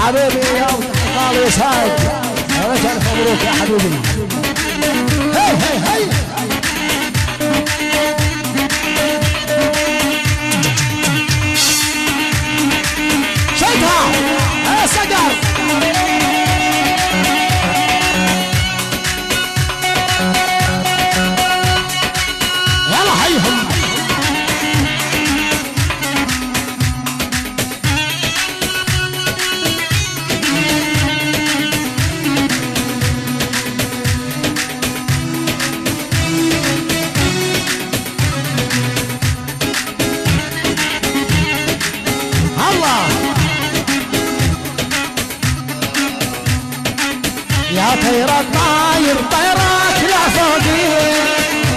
حبيبي يا غالي سعد رجل مبروك يا حبيبي. هي هي هي شدها يا سقر يلا حيهم. يا طير الطاير طيرك لا فوقي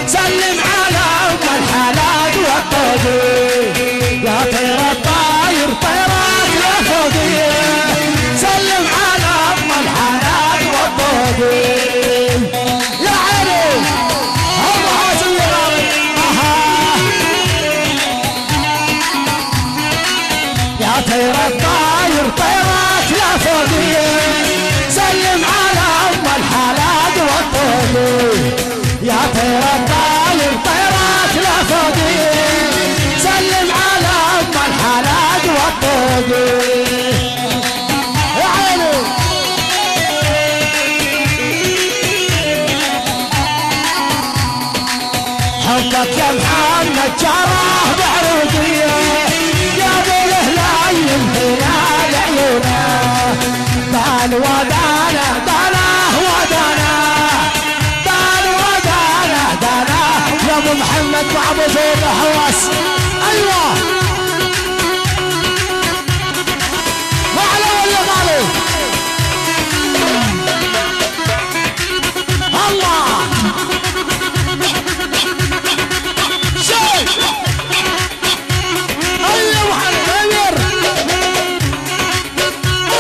سلم على ام الحلال والطوقي. يا طير الطاير طيرك لا فوقي سلم على ام الحلال والطوقي. يا عيني الله عزيز يا طير الطاير طيرك لا فوقي سلم على ام الحلال والطوقي. يا طير الطاير طيرك لا فوقي سلم على ام الحلال والطوقي. يا عيني حبك يا محمد جراه بعروقي يا ابو الهلال الهلال عيونه دان ودانا دانا ودانا دان ودانا دانا يا ابو محمد مع ابو زيد حواس. ايوه ما على ولا غالي الله شيء. ايوه حبيبي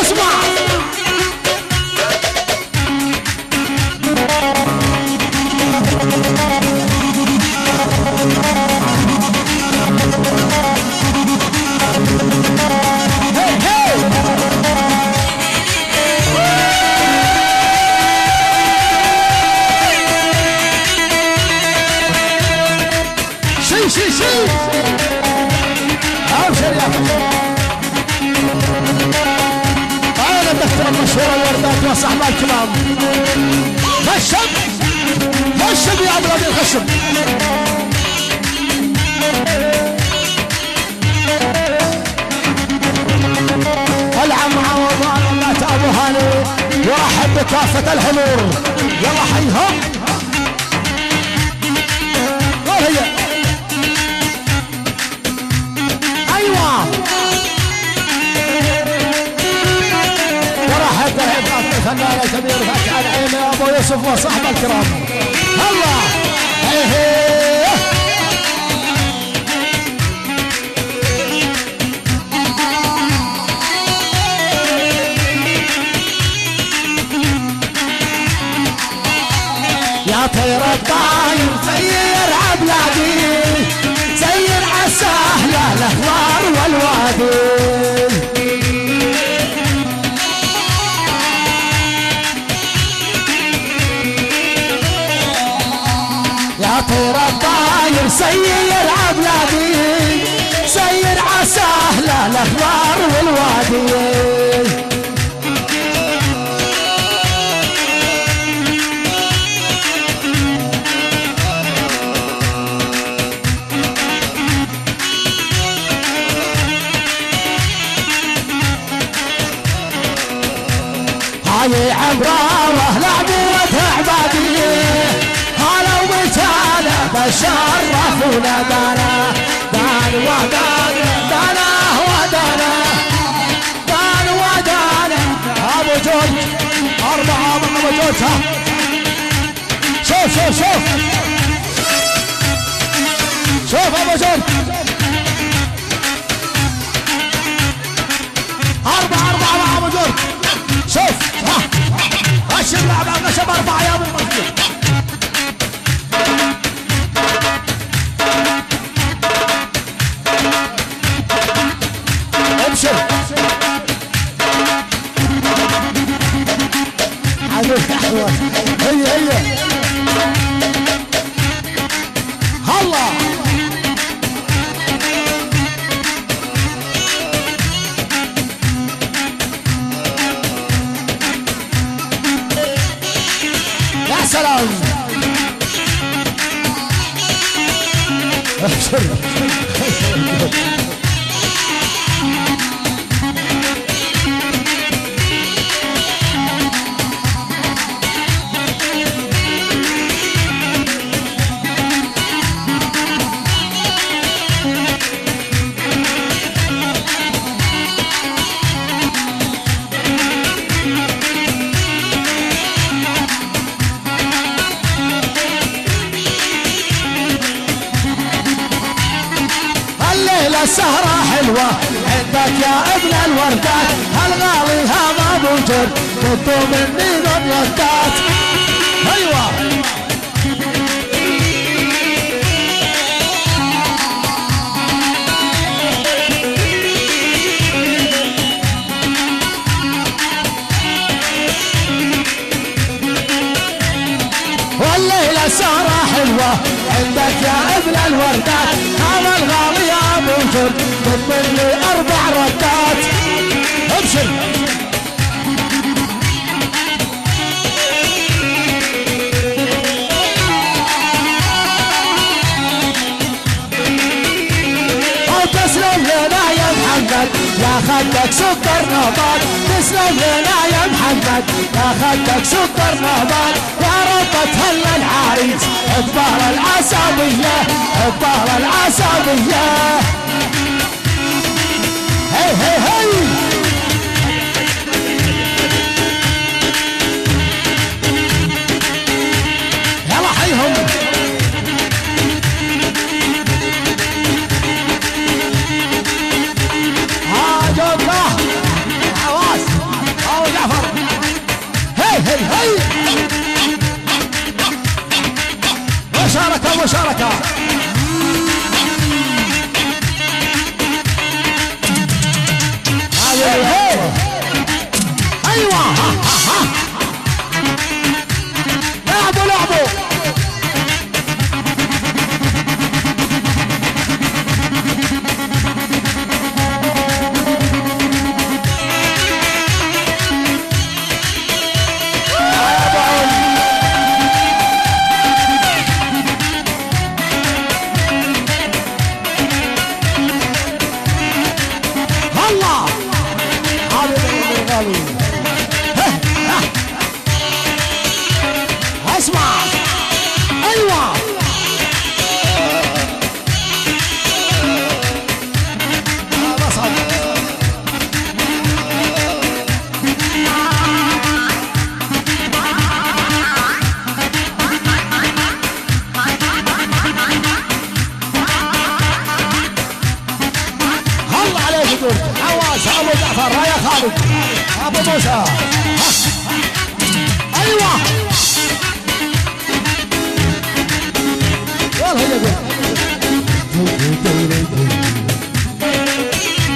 اسمع شي ابشر يا اخي. انا الدكتور المشهور الوردات وصاحب الكلام. خشب خشب يا ابو الابيض خشب. العم عوضان ولات ابو هاني ورحب بكافه الحضور. يلا حيهم وين هي. ايوه ورحب بالعباد الفنان الكبير فتح العين يا ابو يوسف وصاحب الكرام. الله هي هي يا طير الطاير سير عبلادي سير عالسهلة الاهوار والوادي. يا طير الطاير سير عبلادي سير عالسهلة الاهوار والوادي. هاي عبراوه لعبوتها عبادي هلا وبتاله بشرفونا دانا دان ودانا دانا ودانا دان ودانا ابو جورج 4 من ابو جورج. شوف شوف شوف شوف ابو جورج 4 مع ابو جورج. شوف ها غشم لعب غشم 4 يا ابو المسجد. ابشر ايوه هي الله يا سلام السهرة حلوة عندك يا ابن الوردات، هالغالي هذا موجود ضده مني دنيتات. ايوه والليلة السهرة حلوة عندك يا ابن الوردات، هذا الغالي يا موجود ضمن لي 4 ردات. ابشر تسلم لنا يا محمد يا خدك سكر نبات، تسلم لنا يا محمد يا خدك سكر نبات. يا رب تهلا العريس بظهر العصبية بظهر العصبية. هي هي هي يلا حيهم هي مشاركة مشاركة. ايوه لعبوا لعبوا اسمع. ايوه بصل الله عليك دور حواس ابو جعفر يا خالد ابو موسى. ايوه يلا هيا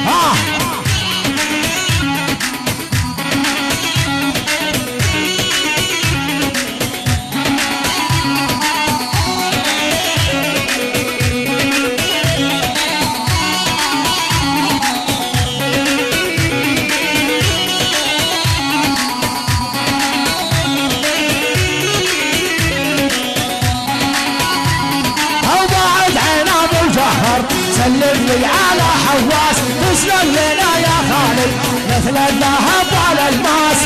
ها سلم لي على حواس، تسلم لنا يا خالد مثل الذهب على الماس.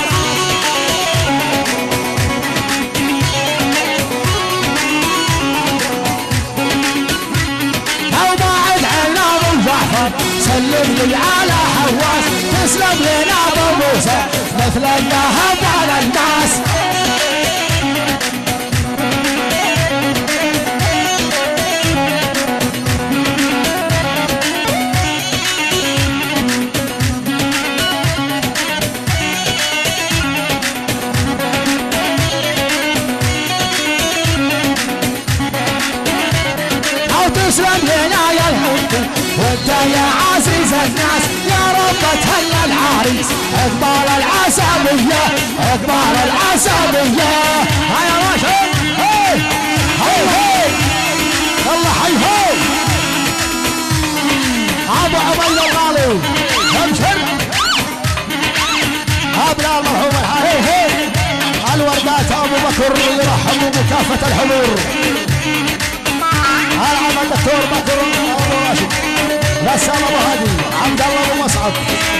او بعد عنا ابو جعفر سلم لي على حواس، تسلم لنا ابو موسى مثل الذهب على الماس. تسلم لنا يا الحب وانت يا يا عزيز الناس يا رب تهنى العريس عقبال العسابية عقبال العسابية. هيا ماشي هي هي والله حي هو ابو عبيد الغالي ابشر ابناء المرحوم هي هي الوردات ابو بكر يرحبوا بكافة الحضور. العب الدكتور بكر ابو راشد بسام ابو هادي عبد الله ابو مصعب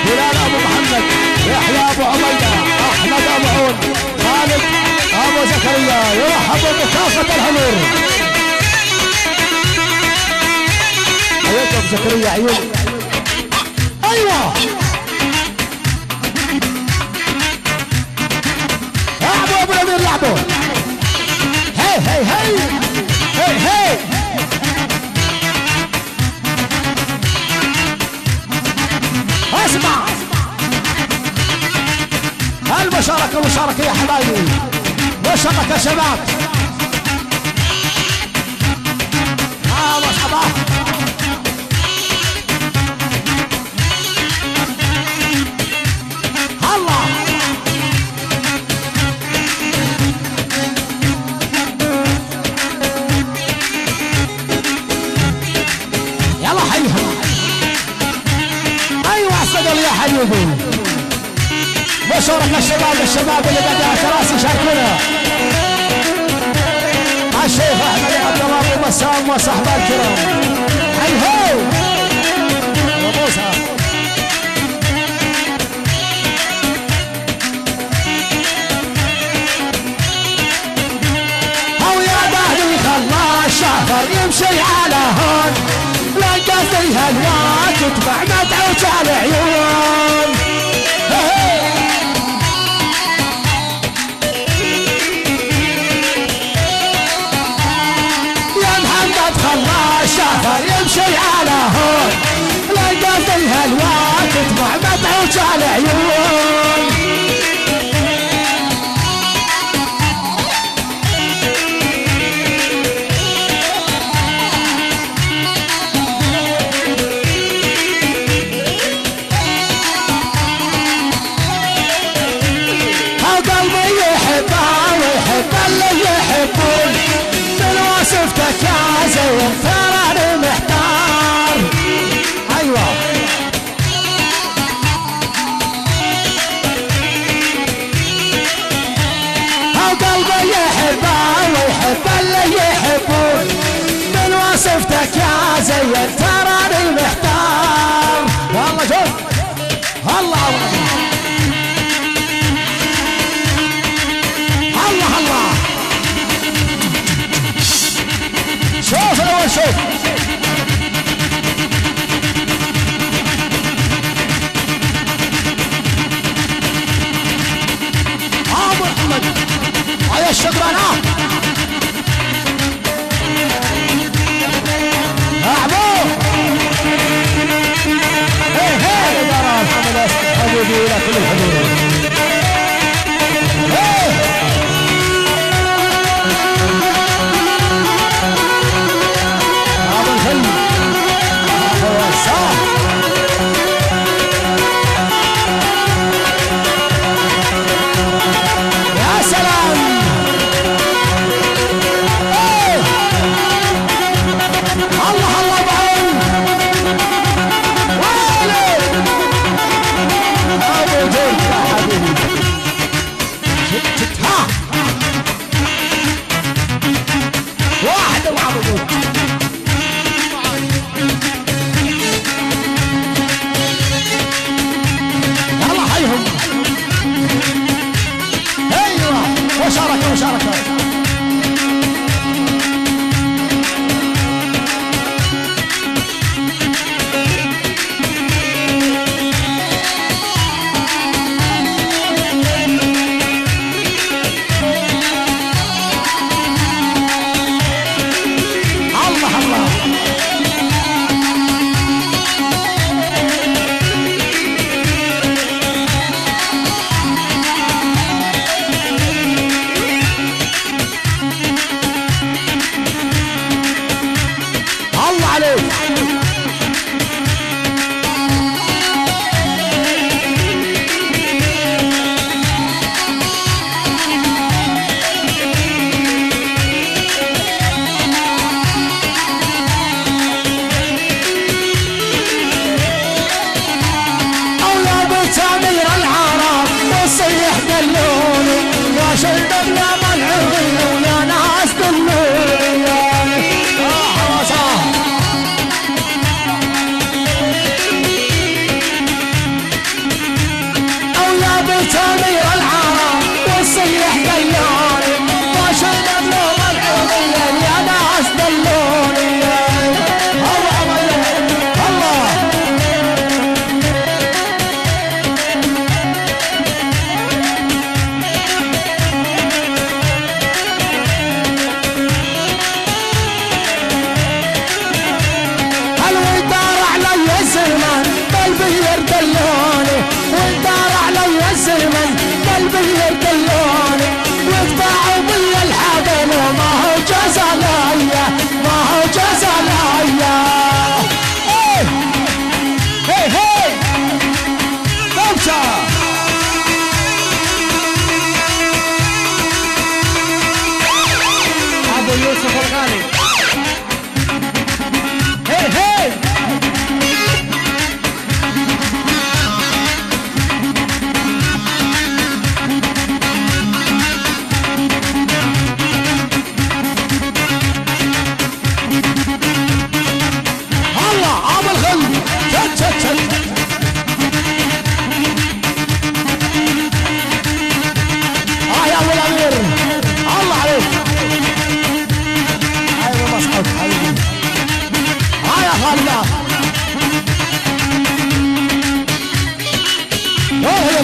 بلال ابو محمد يحيى ابو عبيده احمد ابو عون خالد ابو زكريا يرحبوا بكافة الحضور. عليكم زكريا عيون ايوه لعبوا ابو الامير لعبوا هي هي هي هي هي اسمع المشاركة يا حبايبي مشاركة شباب مرحبا الله يلا حيهم ايوه اصدقوا يا حبيبي مشاركة الشباب اللي بدأ كراسي شاركونا مع الشيخ احمد عبد الله ابو بسام وصحبه الكرام. حي هو ابو موسى هو يا بعدي خلى الشهر يمشي على هون لقى فيها الوقت تبع مدعوج على العيون. خلى الشهر يمشي على هون لقى فيها الوقت تبع مدعوج على العيون. قلبي يحبها ويحب اللي يحبون من وصفتك يا زين تراني محتار. ايوه قلبي يحبها ويحب اللي يحبون من وصفتك يا زين تراني محتار. والله شوف الله الله الله شوف الاول شوف ابو محمد هيا الشكرانه اعبوه هي هي يا محمد حبيبي الى كل الحضور يا سلام الله الله بعين ابو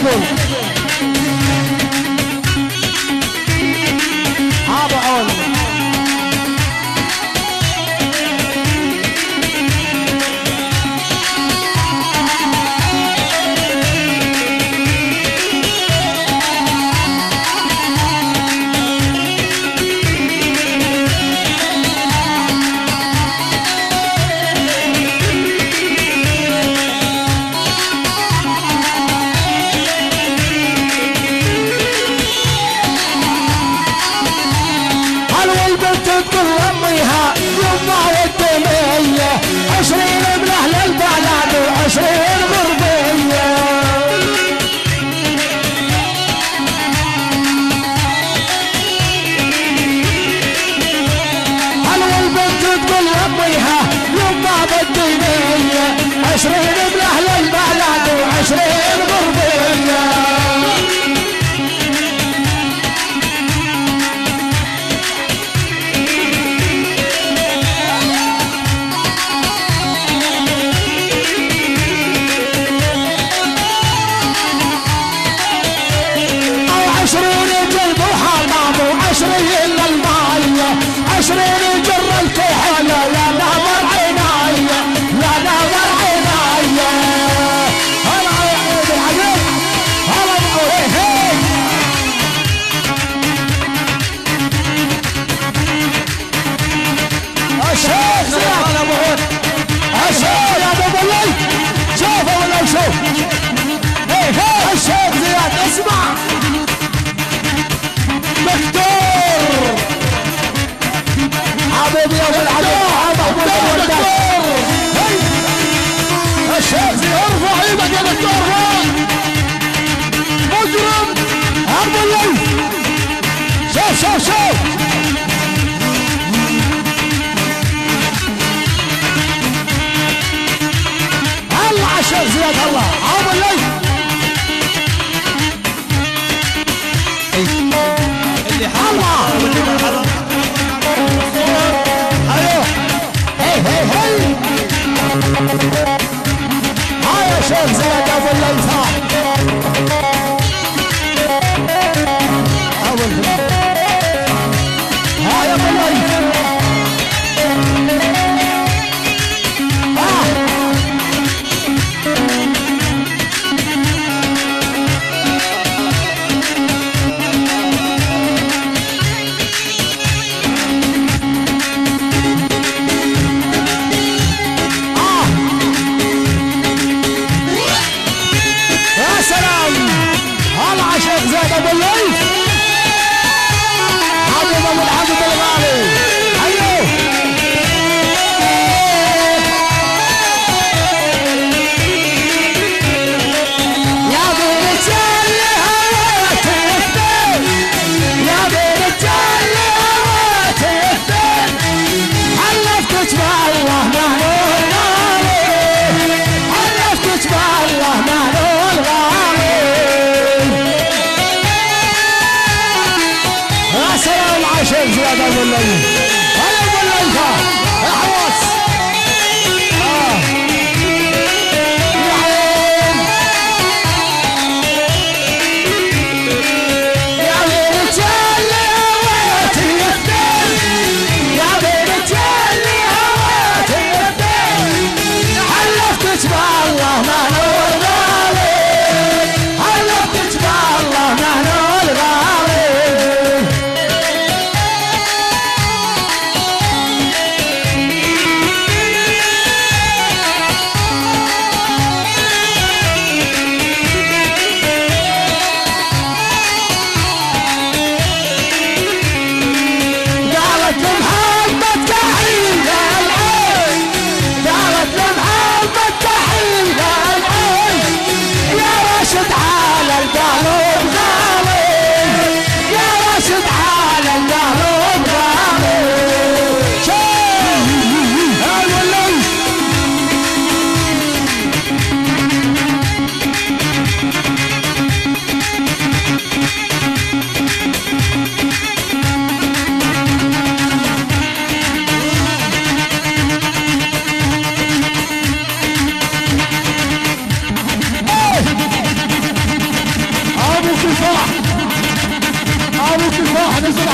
يقول ابو عون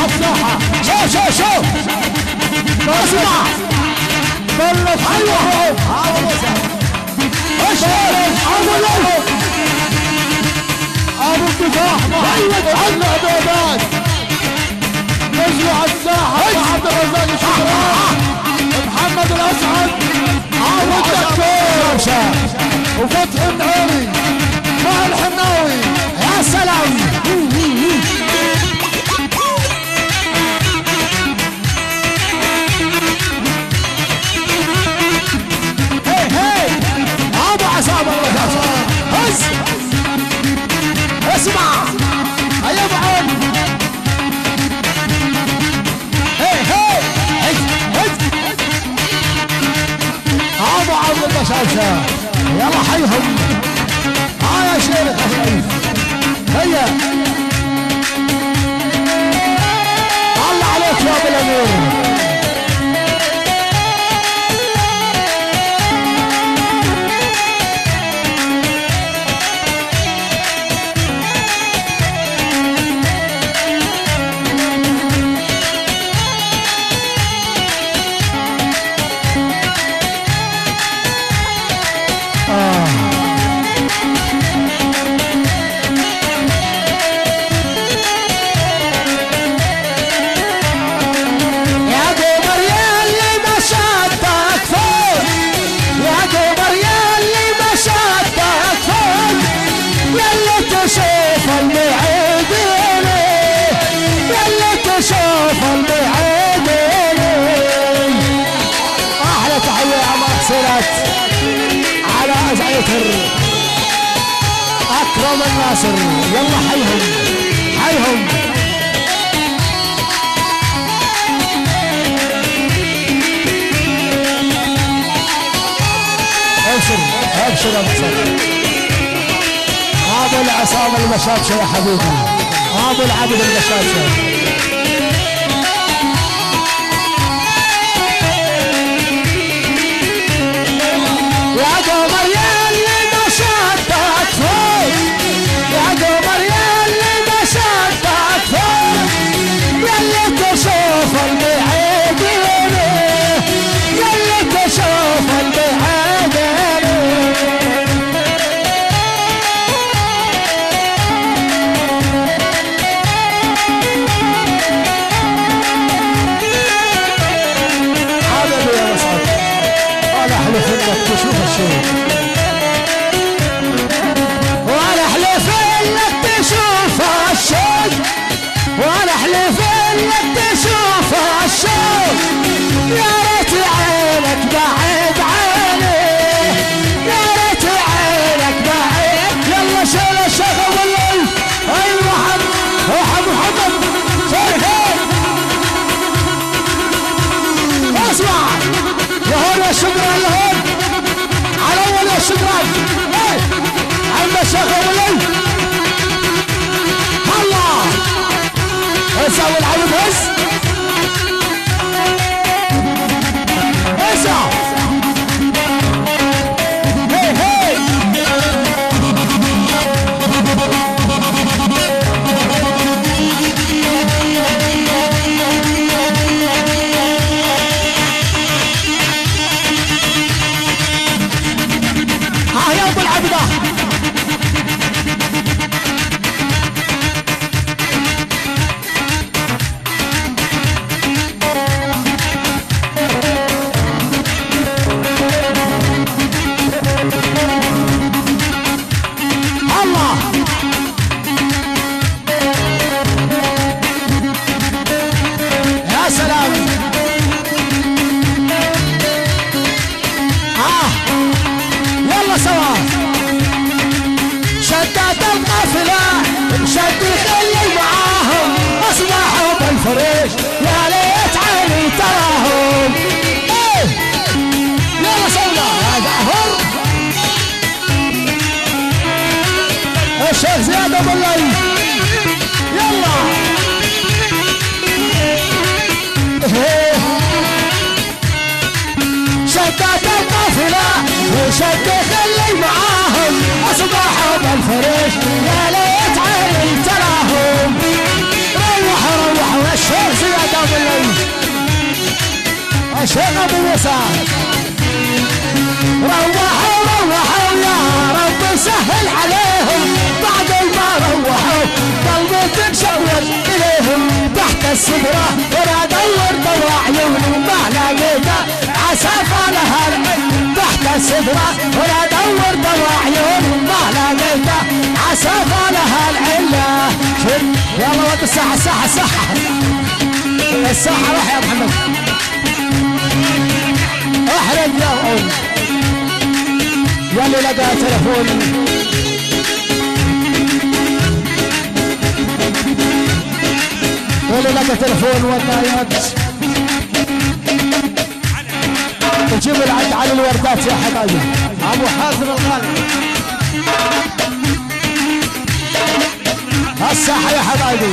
الساحة. شوف شوف شوف اسمع بلش. ايوه ابو الدفاع محمد عبيدات نزلوا على الساحة مع عبد الرزاق الشكران محمد الاسعد عاود الدكتور وفتحي النعيمي مع الحناوي. يا سلام ابو عصام الله هز اسمع هيا ابو عون ابو عبد الله شاشه يلا حيهم يا شيخ هيا الله عليك يا ابو الامير. على أزعيتر أكرم الناصر يلا حيهم حيهم. ابشر ابشر يا مصر ابو العصام المشابشه يا حبيبي ابو العبد المشابشه. يا قمر يا اللي ما شدك فوق يا قمر يا اللي ما شدك فوق يا اللي تشوف البعيد يا اللي تشوف البعيد حبيبي يا مسعود انا احلف انك تشوف الشيء وانا احلف انك تشوف الشيء وانا احلف انك تشوف الشيء. يا ريت عينك بعيد عيني يا ريت عينك بعيد. يلا شيل الشيخ ابو الليل ايوه محمد شيخين اسمع لهون يا شكرا لهون على اول يا شكرا عم الشيخ ابو الليل الله اسا والعبد هز اسا هي هي يا ابو العبده الله يا سلام. يلا سوا شدت القافله شد الخلي معاهم اصبحوا بالفريش يا ليت عيني تراهم. يلا سوا يا زهر الشيخ زياد ابو الليل يلا شدت القافله وشد خلي معاهم اصبحوا بالفريش يا ليت عيني تراهم. روح روح وشوف شيخ ابو موسى روحوا يا رب سهل عليهم بعد ما روحوا قلبي تتشوش اليهم تحت السدرة ولا ادور ضوى عيوني ما لقيته عسافة لها تحت السدرة ولا ادور ضوى عيوني ما لقيته عسافة لها العلة. يلا ود الساحة الساحة روح يا محمد احرق يا ام يلي لقى تلفون يلي لقى تلفون والنايات تجيب العد على الوردات يا حبايبي. ابو حازم الغالي الساحة يا حبايبي.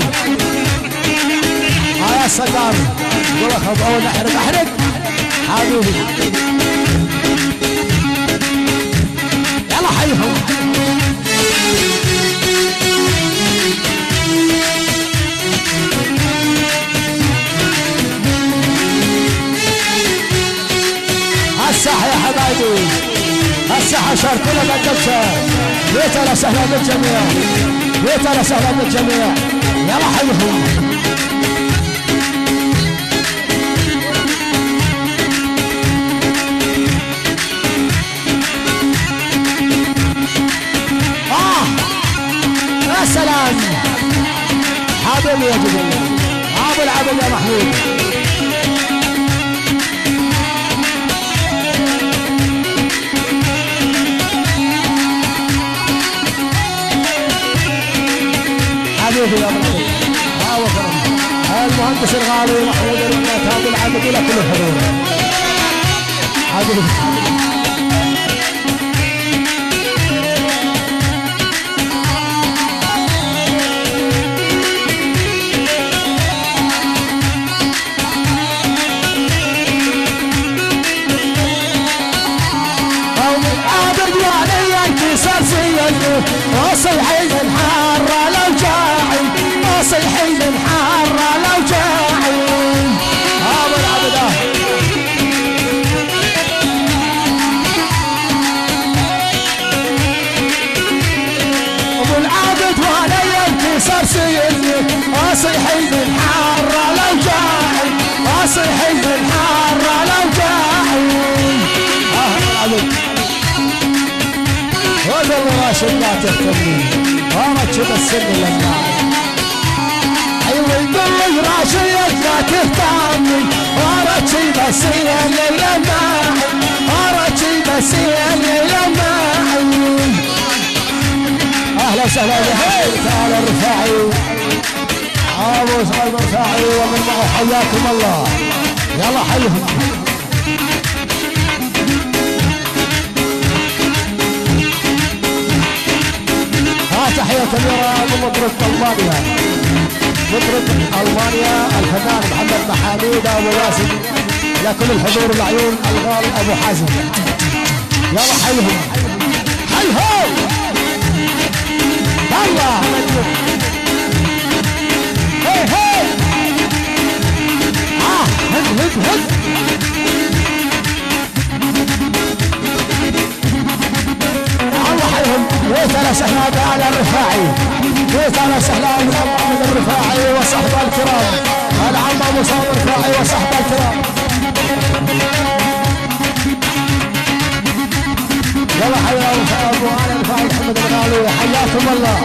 يا صدام والله خضعون احرق حبيبي يلا حيهم. الساحة يا حبايبي الساحة شاركونا بالدبشة. يا ترى سهلة بالجميع يا ترى سهلة بالجميع يلا حيهم. يا سلام حبيبي يا جبل ابو العبد يا محمود. حبيبي يا ابو المهندس الغالي محمود الولاد ابو العبد الى كل الحضور حبيبي. وصيحي الحارة لو جاعي وصيحي الحارة لو جاعي ابو العبد ابو العبد وانا ينكسر سيدي وصيحي الحارة لو جاعي وصيحي الحارة لو جاعي. العبد هذا اللي راشد لا تهتمني وارد شد السن لما ايوه يقول لي راشد لا تهتمني وارد شد السن لما وارد شد السن لما. اهلا وسهلا بحي تعال الرفاعي ابو سعيد الرفاعي ومن معه حياكم الله يلا حيهم. تحية كبيرة لمطرب ألمانيا مطرب ألمانيا الفنان محمد محامود أبو ياسر لكل الحضور العيون الغالي أبو حازم يلا حيهم حيهم يلا هي هي هد بيت على سهلان على الرفاعي بيت على سهلان محمد الرفاعي وصحبه الكرام العم ابو صابر الرفاعي وصحبه الكرام يلا حيا ابو علي الرفاعي محمد الغالي حياكم الله.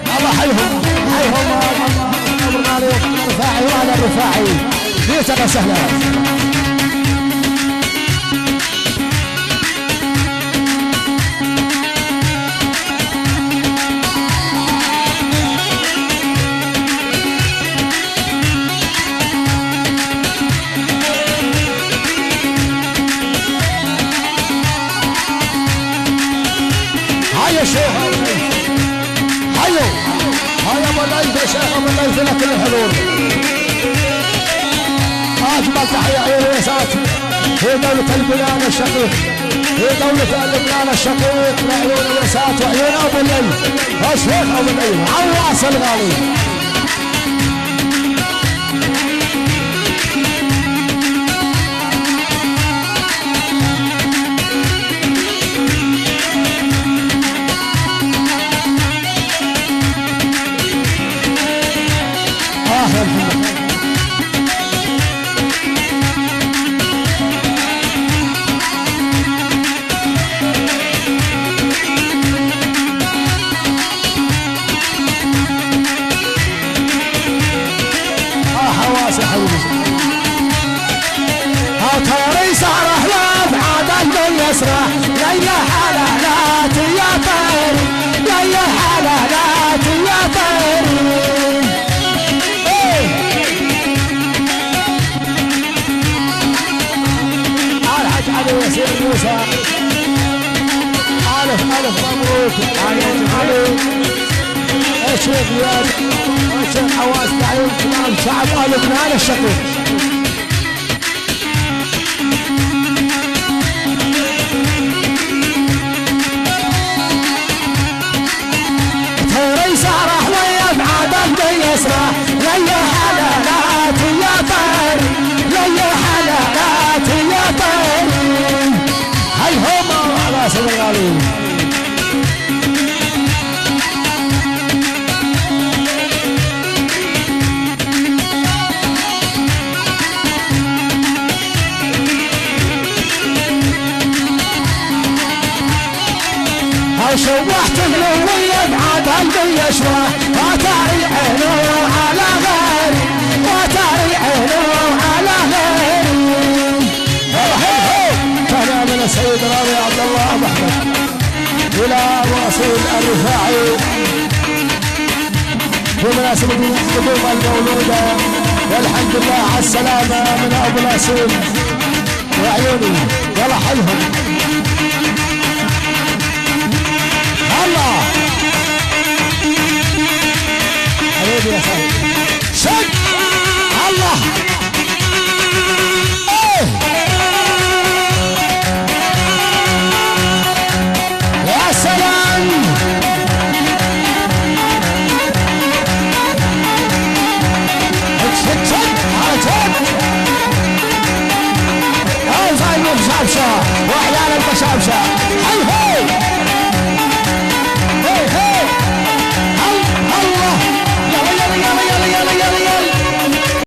يلا حيهم ابو الغالي الرفاعي وعلى الرفاعي بيت على سهلان. يا شيخ حيو هيا ابو الليث يا شيخ ابو الليث لك كل الحضور. اجمل تحيه عيون اليسات في دولة البلاد الشقيق في دولة لبنان الشقيق لعيون اليسات وعيون ابو الليث يا شيخ ابو الليث عواص الغالي يساره وابعاد الدنيا يسرح يا حلالات يا طير يا حلالات يا طير الحج علي ياسين موسى ألف مبروك علي الشيخ زياد الشيخ حواس تعيين تمام شعب آل لبنان الشقيق طير يساره ويبعد الدنيا يسرح يا حلالات يا طير يا حلالات يا طير هل هم على سبيل الغالي شوحت النوية بعد قلبي يشوح وتاري عينه على غيري وتاري عينه على غيري كلام السيد راضي عبد الله ابو احمد الى واصيل الرفاعي بمناسبة قدوم المولودة والحمد لله على السلامة من ابو ناسين وعيوني يلا حلهم الله حبيبي يا خالد شد الله